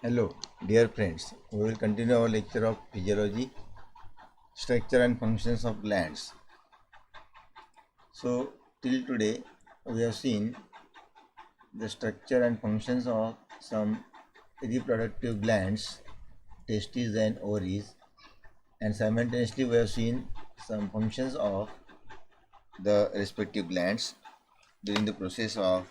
Hello, dear friends. We will continue our lecture of physiology, structure and functions of glands. So, till today, we have seen the structure and functions of some reproductive glands, testes and ovaries, and simultaneously we have seen some functions of the respective glands during the process of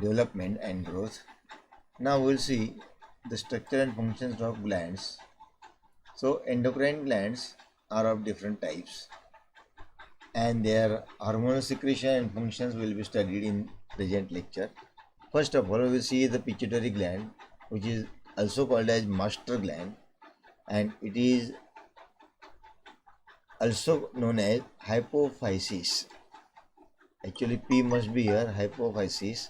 development and growth. Now we will see the structure and functions of glands. So endocrine glands are of different types and their hormonal secretion and functions will be studied in present lecture. First of all, we will see the pituitary gland, which is also called as master gland, and it is also known as hypophysis. Actually, P must be here, hypophysis.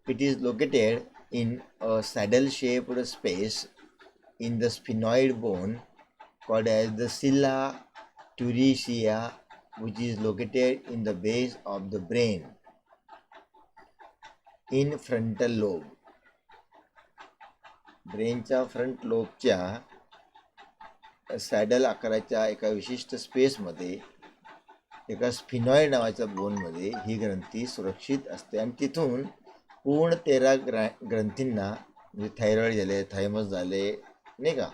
It is located in a saddle-shaped space in the sphenoid bone called as the silla turricea, which is located in the base of the brain in frontal lobe. ब्रेनच्या front लोबच्या saddle आकाराच्या एका विशिष्ट स्पेसमध्ये एका sphenoid नावाच्या बोनमध्ये ही ग्रंथी सुरक्षित असते आणि तिथून पूर्ण 13 ग्रंथींना म्हणजे थायरॉइड झाले, थायमस झाले, नाही का,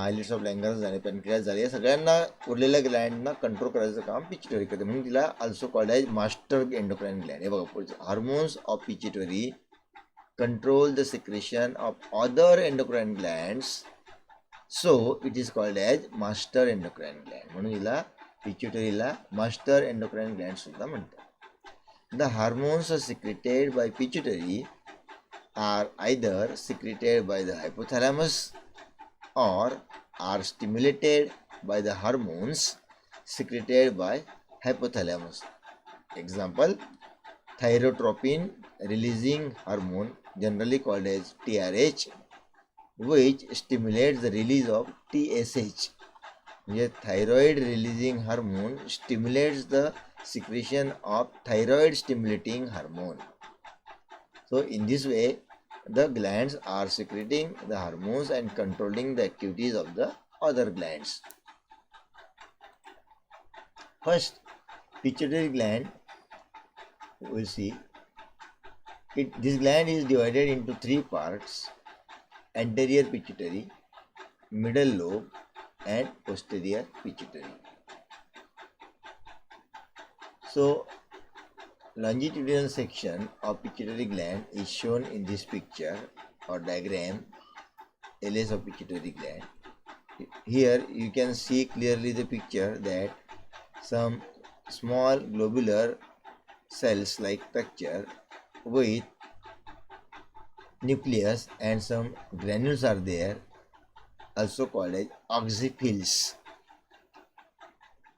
आयलिड्स ऑफ लँगर्स झाले, पॅनक्रियास झाले, या सगळ्यांना उरलेल्या ग्लँडना कंट्रोल करायचं काम पिच्युटरी करते, म्हणून तिला also called as master endocrine gland. हे बघा, hormones of pituitary control the secretion of other endocrine glands, so it is called as master endocrine gland. म्हणून हिला पिच्युटरीला मास्टर एंडोक्राइन ग्लँड सुद्धा म्हणतात. The hormones secreted by pituitary are either secreted by the hypothalamus or are stimulated by the hormones secreted by hypothalamus. Example, thyrotropin releasing hormone, generally called as TRH, which stimulates the release of TSH. The thyroid releasing hormone stimulates the secretion of thyroid stimulating hormone. So in this way, the glands are secreting the hormones and controlling the activities of the other glands. First, pituitary gland, we will see. This gland is divided into 3 parts: anterior pituitary, middle lobe, and posterior pituitary. So, longitudinal section of pituitary gland is shown in this picture or diagram, LS of pituitary gland. Here you can see clearly the picture that some small globular cells like structure with nucleus and some granules are there, also called as oxyphils.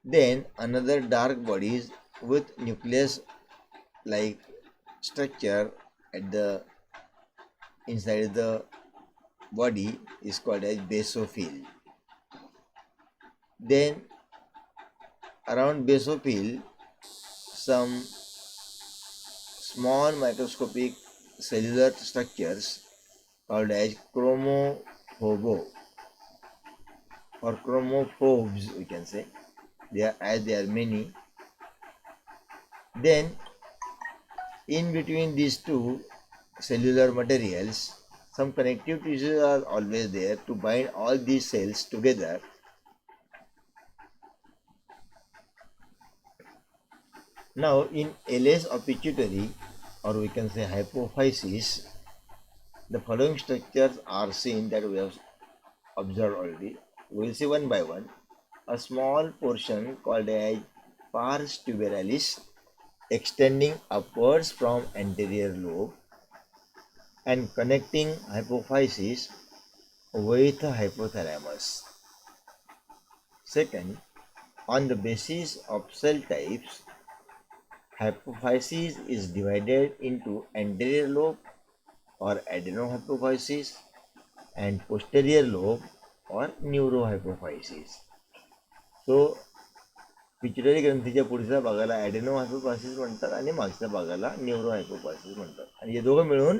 Then another dark bodies with nucleus like structure at the inside the body is called as basophil. Then around basophil some small microscopic cellular structures called as chromophobo or chromophobes, we can say. There are many. Then in between these two cellular materials, some connective tissues are always there to bind all these cells together. Now in LS of pituitary, or we can say hypophysis, the following structures are seen that we have observed already. We will see one by one. A small portion called as pars tuberalis extending upwards from anterior lobe and connecting hypophysis with hypothalamus. Second, on the basis of cell types, hypophysis is divided into anterior lobe or adenohypophysis and posterior lobe or neurohypophysis. So, pituitary ग्रंथीच्या पुढच्या भागाला ॲडेनोहायपोफायसिस म्हणतात आणि मागच्या भागाला न्यूरोहायपोफायसिस म्हणतात, आणि हे दोघं मिळून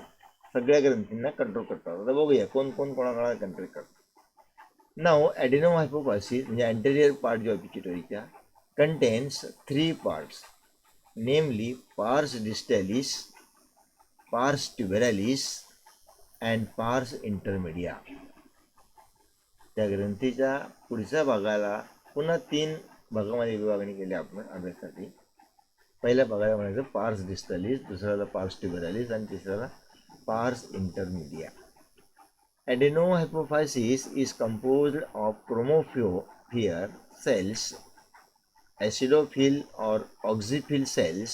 सगळ्या ग्रंथींना कंट्रोल करतात. आता बघूया कोण कोण कोणाकोणाला कंट्रोल करतात. नाव ॲडेनोहायपोफायसिस म्हणजे अँटेरियर पार्ट जो आहे पिट्युटरीच्या contains 3 parts, namely pars distalis, pars tuberalis and pars intermedia. त्या ग्रंथीच्या पुढच्या भागाला पुन्हा 3 भागामध्ये विभागणी केली आपण अभ्यासासाठी. पहिल्या भागाला म्हणायचं पार्स डिस्टॅलिस, दुसऱ्याला पार्स ट्युबेरालिस आणि तिसऱ्याला parse इंटरमिडिया. Adenohypophysis is composed of chromophore cells, acidophil or oxyphil cells,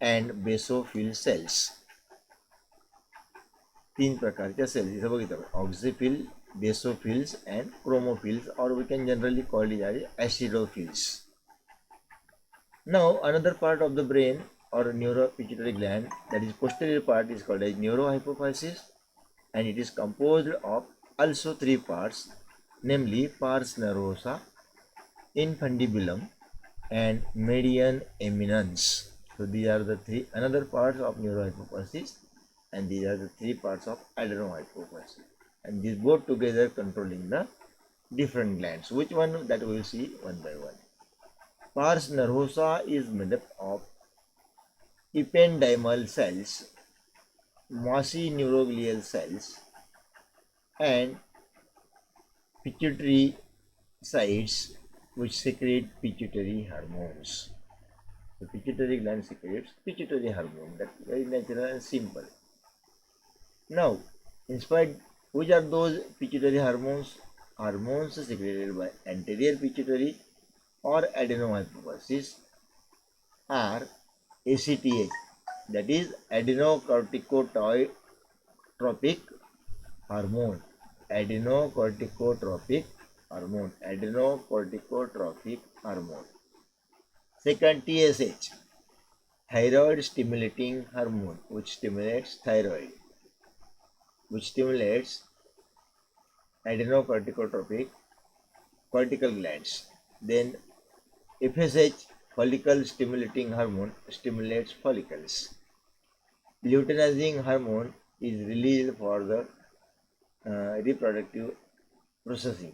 and basophil cells. 3 प्रकारच्या सेल्स इथं बघितलं, oxyphil, basophils and chromophils, or we can generally call it as acidophils. Now another part of the brain or neuropituitary gland, that is posterior part, is called as neurohypophysis, and it is composed of also 3 parts, namely pars nervosa, infundibulum and median eminence. So these are the 3 another parts of neurohypophysis, and these are the 3 parts of adenohypophysis, and these both together controlling the different glands. Which one, that we will see one by one. Pars nervosa is made up of ependymal cells, mossy neuroglial cells, and pituitary sites which secrete pituitary hormones. The pituitary gland secretes pituitary hormone. That's very natural and simple. Now, in spite, which are those pituitary hormones? Hormones secreted by anterior pituitary or adenohypophysis are ACTH, that is adenocorticotropic hormone, adenocorticotropic hormone. Second, TSH, thyroid stimulating hormone, which stimulates thyroid, which stimulates adenocorticotropic cortical glands. Then FSH, follicle stimulating hormone, stimulates follicles. Luteinizing hormone is released for the reproductive processing.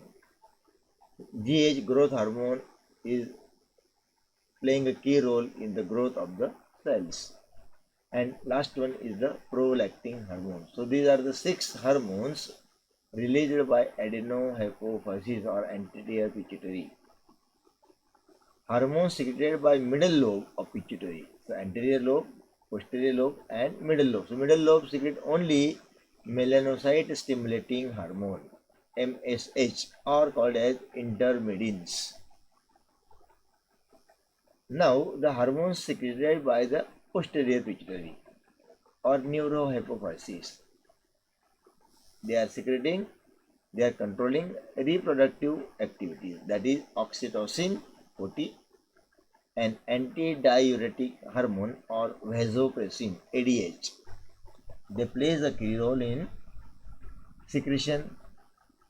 GH, growth hormone, is playing a key role in the growth of the cells. And last one is the prolactin hormone. So these are the 6 hormones released by adenohypophysis or anterior pituitary. Hormones secreted by middle lobe of pituitary. So anterior lobe, posterior lobe and middle lobe. So middle lobe secrete only melanocyte stimulating hormone, MSH, or called as intermedins. Now the hormones secreted by the posterior pituitary or neurohypophysis, they are controlling reproductive activities, that is oxytocin, OT, and antidiuretic hormone or vasopressin, ADH. They play a key role in secretion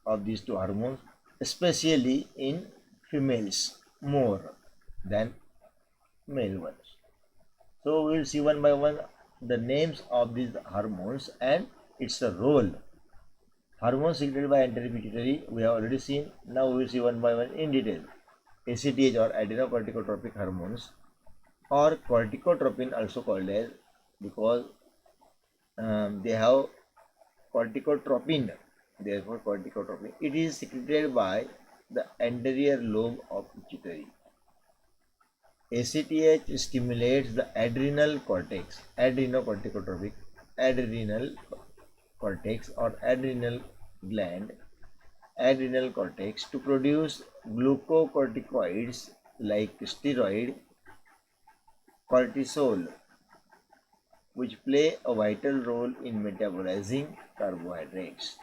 of these 2 hormones, especially in females more than male ones. So we will see one by one the names of these hormones and its role. Hormones secreted by anterior pituitary we have already seen. Now we will see one by one in detail. ACTH or adenocorticotropic hormones, or corticotropin also called as, because they have corticotropin, therefore corticotropin. It is secreted by the anterior lobe of pituitary. ACTH stimulates the adrenal cortex, adrenocorticotropic, adrenal cortex or adrenal gland, adrenal cortex, to produce glucocorticoids like steroid, cortisol, which play a vital role in metabolizing carbohydrates.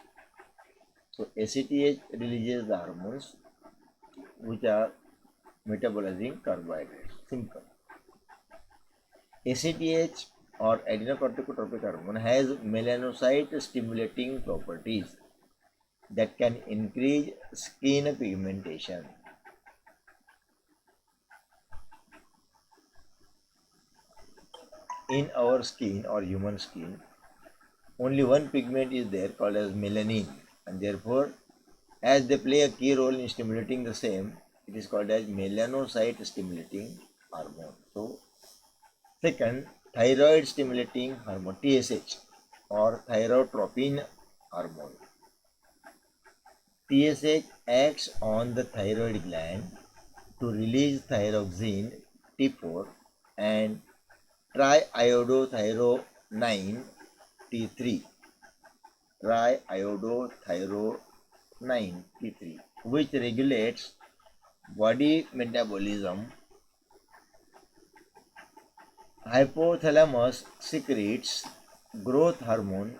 So ACTH releases the hormones which are metabolizing carbohydrates. Simple. ACTH or adenocorticotropic hormone has melanocyte stimulating properties that can increase skin pigmentation. In our skin or human skin, only one pigment is there called as melanin, and therefore as they play a key role in stimulating the same, it is called as melanocyte stimulating hormone. So second, thyroid stimulating hormone TSH or thyrotropin hormone. TSH acts on the thyroid gland to release thyroxine T4 and triiodothyronine T3, triiodothyronine T3, which regulates body metabolism. Hypothalamus secretes growth hormone,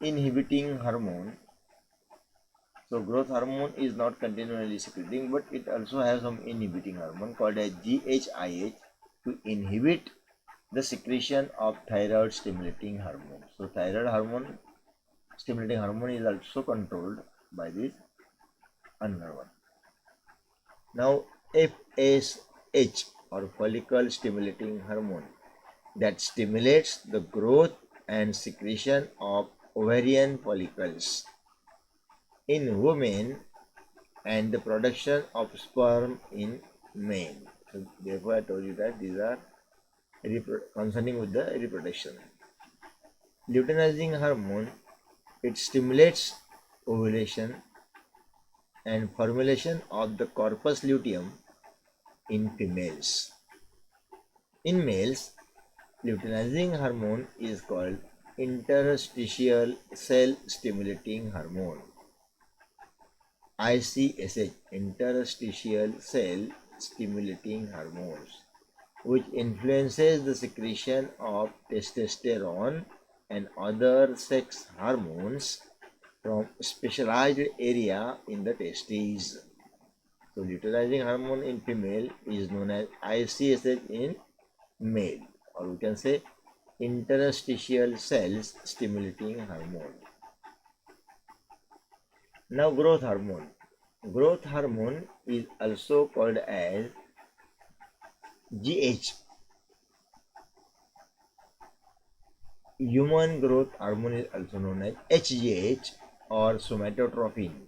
inhibiting hormone. So growth hormone is not continually secreting, but it also has some inhibiting hormone called as GHIH to inhibit the secretion of thyroid stimulating hormone. So thyroid hormone stimulating hormone is also controlled by this another one. Now FSH or follicle stimulating hormone that stimulates the growth and secretion of ovarian follicles in women and the production of sperm in men. So therefore I told you that these are concerning with the reproduction. Luteinizing hormone, it stimulates ovulation and formulation of the corpus luteum in females. In males, luteinizing hormone is called interstitial cell stimulating hormone, ICSH, interstitial cell stimulating hormones, which influences the secretion of testosterone and other sex hormones from specialized area in the testes. So luteinizing hormone in female is known as ICSH in male, or we can say interstitial cells stimulating hormone. Now growth hormone. Growth hormone is also called as GH. Human growth hormone is also known as HGH or somatotropin.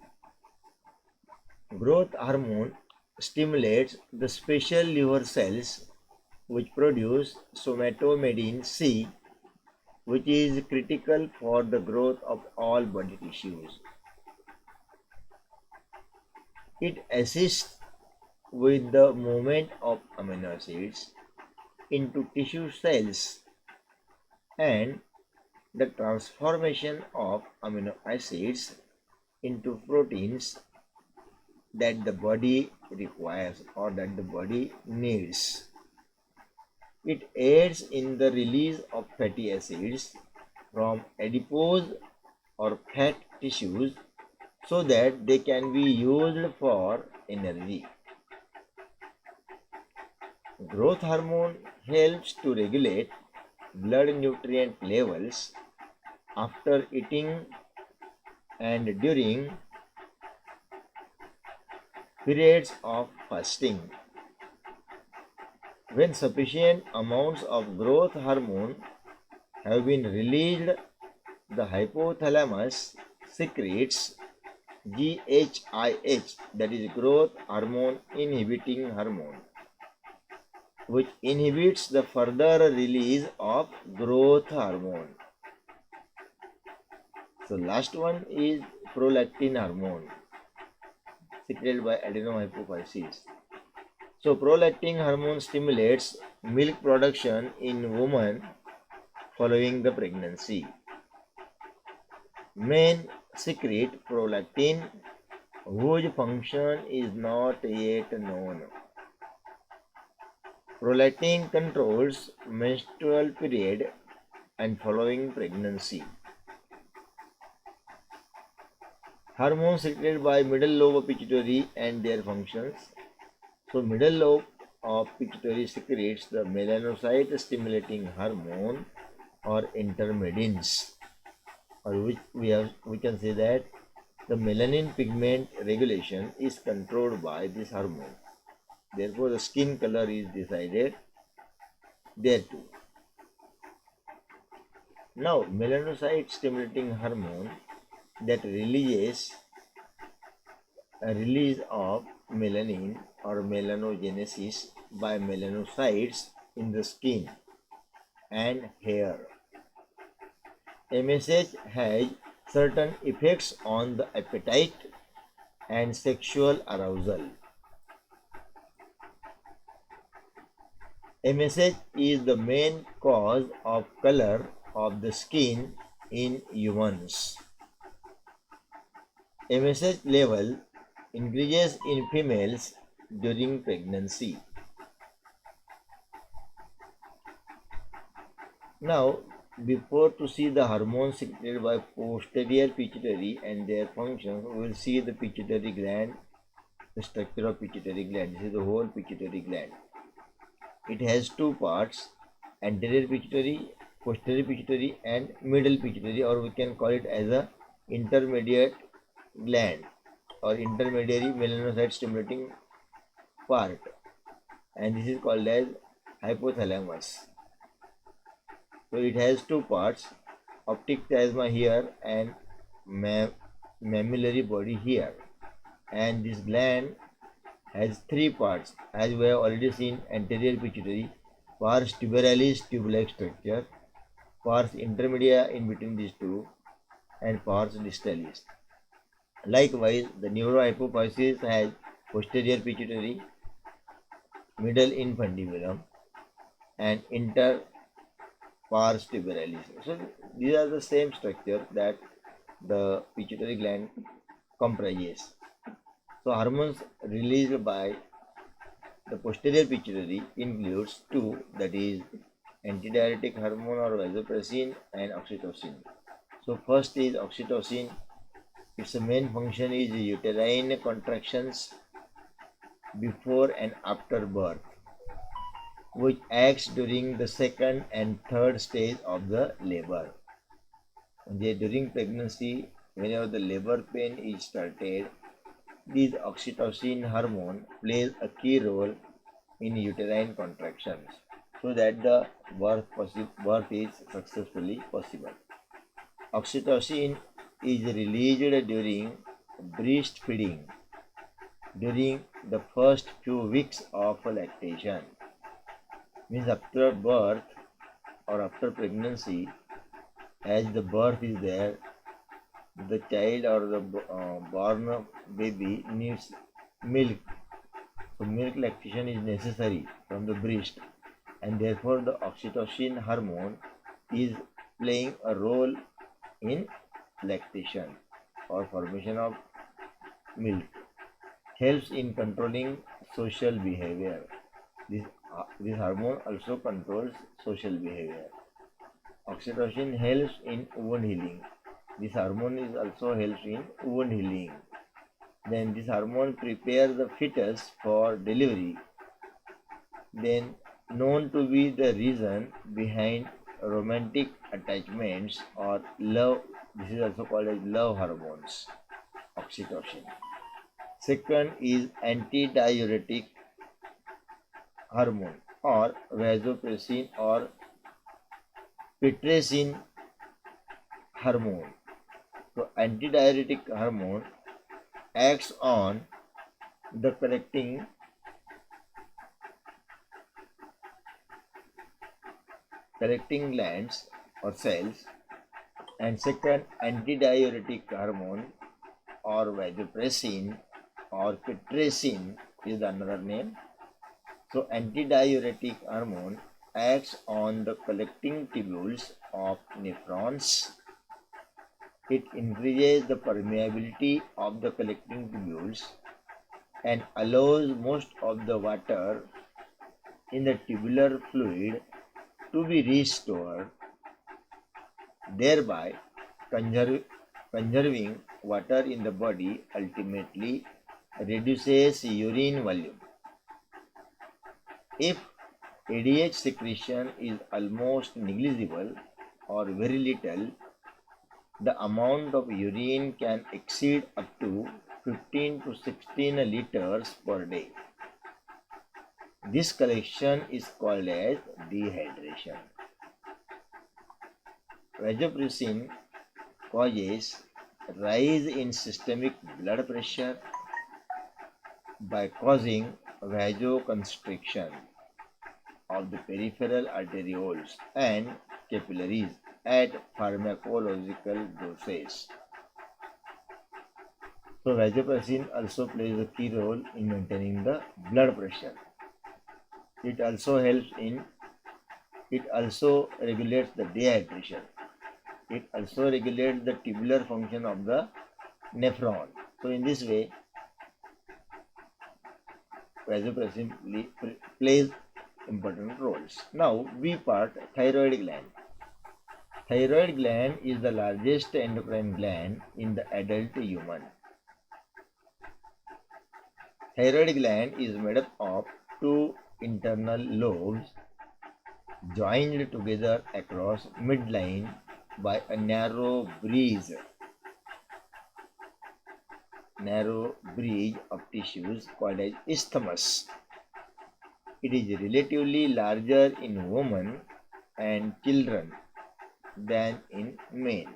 Growth hormone stimulates the special liver cells which produce somatomedin C, which is critical for the growth of all body tissues. It assists with the movement of amino acids into tissue cells and the transformation of amino acids into proteins that the body requires or that the body needs. It aids in the release of fatty acids from adipose or fat tissues so that they can be used for energy. Growth hormone helps to regulate blood nutrient levels after eating and during periods of fasting. When sufficient amounts of growth hormone have been released, the hypothalamus secretes GHIH, that is growth hormone inhibiting hormone, which inhibits the further release of growth hormone. So last one is prolactin hormone secreted by adenomyophysis. So prolactin hormone stimulates milk production in women following the pregnancy. Men secrete prolactin whose function is not yet known. Prolactin controls menstrual period and following pregnancy. Hormones secreted by middle lobe of pituitary and their functions. So middle lobe of pituitary secretes the melanocyte stimulating hormone or intermedins, or which we can say that the melanin pigment regulation is controlled by this hormone. Therefore, the skin color is decided there too. Now, melanocyte stimulating hormone that releases a release of melanin or melanogenesis by melanocytes in the skin and hair. MSH has certain effects on the appetite and sexual arousal. MSH is the main cause of color of the skin in humans. MSH level increases in females during pregnancy. Now, before to see the hormones secreted by posterior pituitary and their functions, we will see the pituitary gland, the structure of pituitary gland. This is the whole pituitary gland. It has two parts, anterior pituitary, posterior pituitary and middle pituitary, or we can call it as a intermediate gland or intermediary melanocyte stimulating part, and this is called as hypothalamus. So it has two parts, optic chiasma here and mammillary body here, and this gland has three parts, as we have already seen: anterior pituitary, pars tuberalis tube-like structure, pars intermedia in between these two, and pars distalis. Likewise, the neurohypophysis has posterior pituitary, middle infundibulum, and inter pars tuberalis. So these are the same structure that the pituitary gland comprises. So hormones released by the posterior pituitary includes two, that is antidiuretic hormone or vasopressin and oxytocin. So first is oxytocin. Its main function is uterine contractions before and after birth, which acts during the second and third stage of the labor. During pregnancy, whenever the labor pain is started, this oxytocin hormone plays a key role in uterine contractions so that the birth is successfully possible. Oxytocin is released during breastfeeding during the first few weeks of lactation. Means after birth or after pregnancy, as the birth is there, the child or the born baby needs milk. So milk lactation is necessary from the breast, and therefore the oxytocin hormone is playing a role in lactation or formation of milk. Helps in controlling social behavior. This hormone also controls social behavior. Oxytocin helps in wound healing. This hormone is also helps in wound healing. Then this hormone prepares the fetus for delivery. Then known to be the reason behind romantic attachments or love. This is also called as love hormones, oxytocin. Second is antidiuretic hormone or vasopressin or pitressin hormone. So antidiuretic hormone acts on the collecting glands or cells, and second antidiuretic hormone or vasopressin or pitressin is another name. So antidiuretic hormone acts on the collecting tubules of nephrons. It increases the permeability of the collecting tubules and allows most of the water in the tubular fluid to be restored, thereby conserving water in the body, ultimately reduces urine volume. If ADH secretion is almost negligible or very little, the amount of urine can exceed up to 15 to 16 liters per day. This collection is called as dehydration. Vasopressin causes rise in systemic blood pressure by causing vasoconstriction of the peripheral arterioles and capillaries at pharmacological doses. So vasopressin also plays a key role in maintaining the blood pressure. It also regulates the dehydration. It also regulates the tubular function of the nephron. So in this way, vasopressin plays important roles. Now, B part, thyroid gland. Thyroid gland is the largest endocrine gland in the adult human. Thyroid gland is made up of two internal lobes joined together across midline by a narrow bridge of tissues called as isthmus. It is relatively larger in women and children than in men.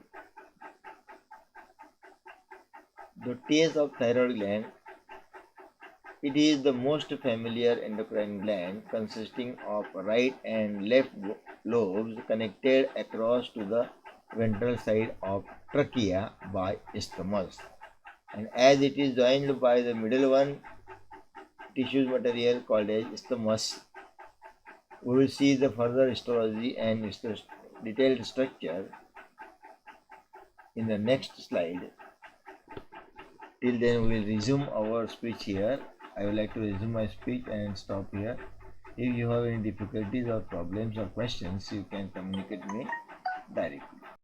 The taste of thyroid gland. It is the most familiar endocrine gland, consisting of right and left lobes connected across to the ventral side of trachea by isthmus. And as it is joined by the middle one tissue material called as isthmus, we will see the further histology and detailed structure in the next slide. Till then, we will resume our speech here. I would like to resume my speech and stop here. If you have any difficulties or problems or questions, you can communicate me directly.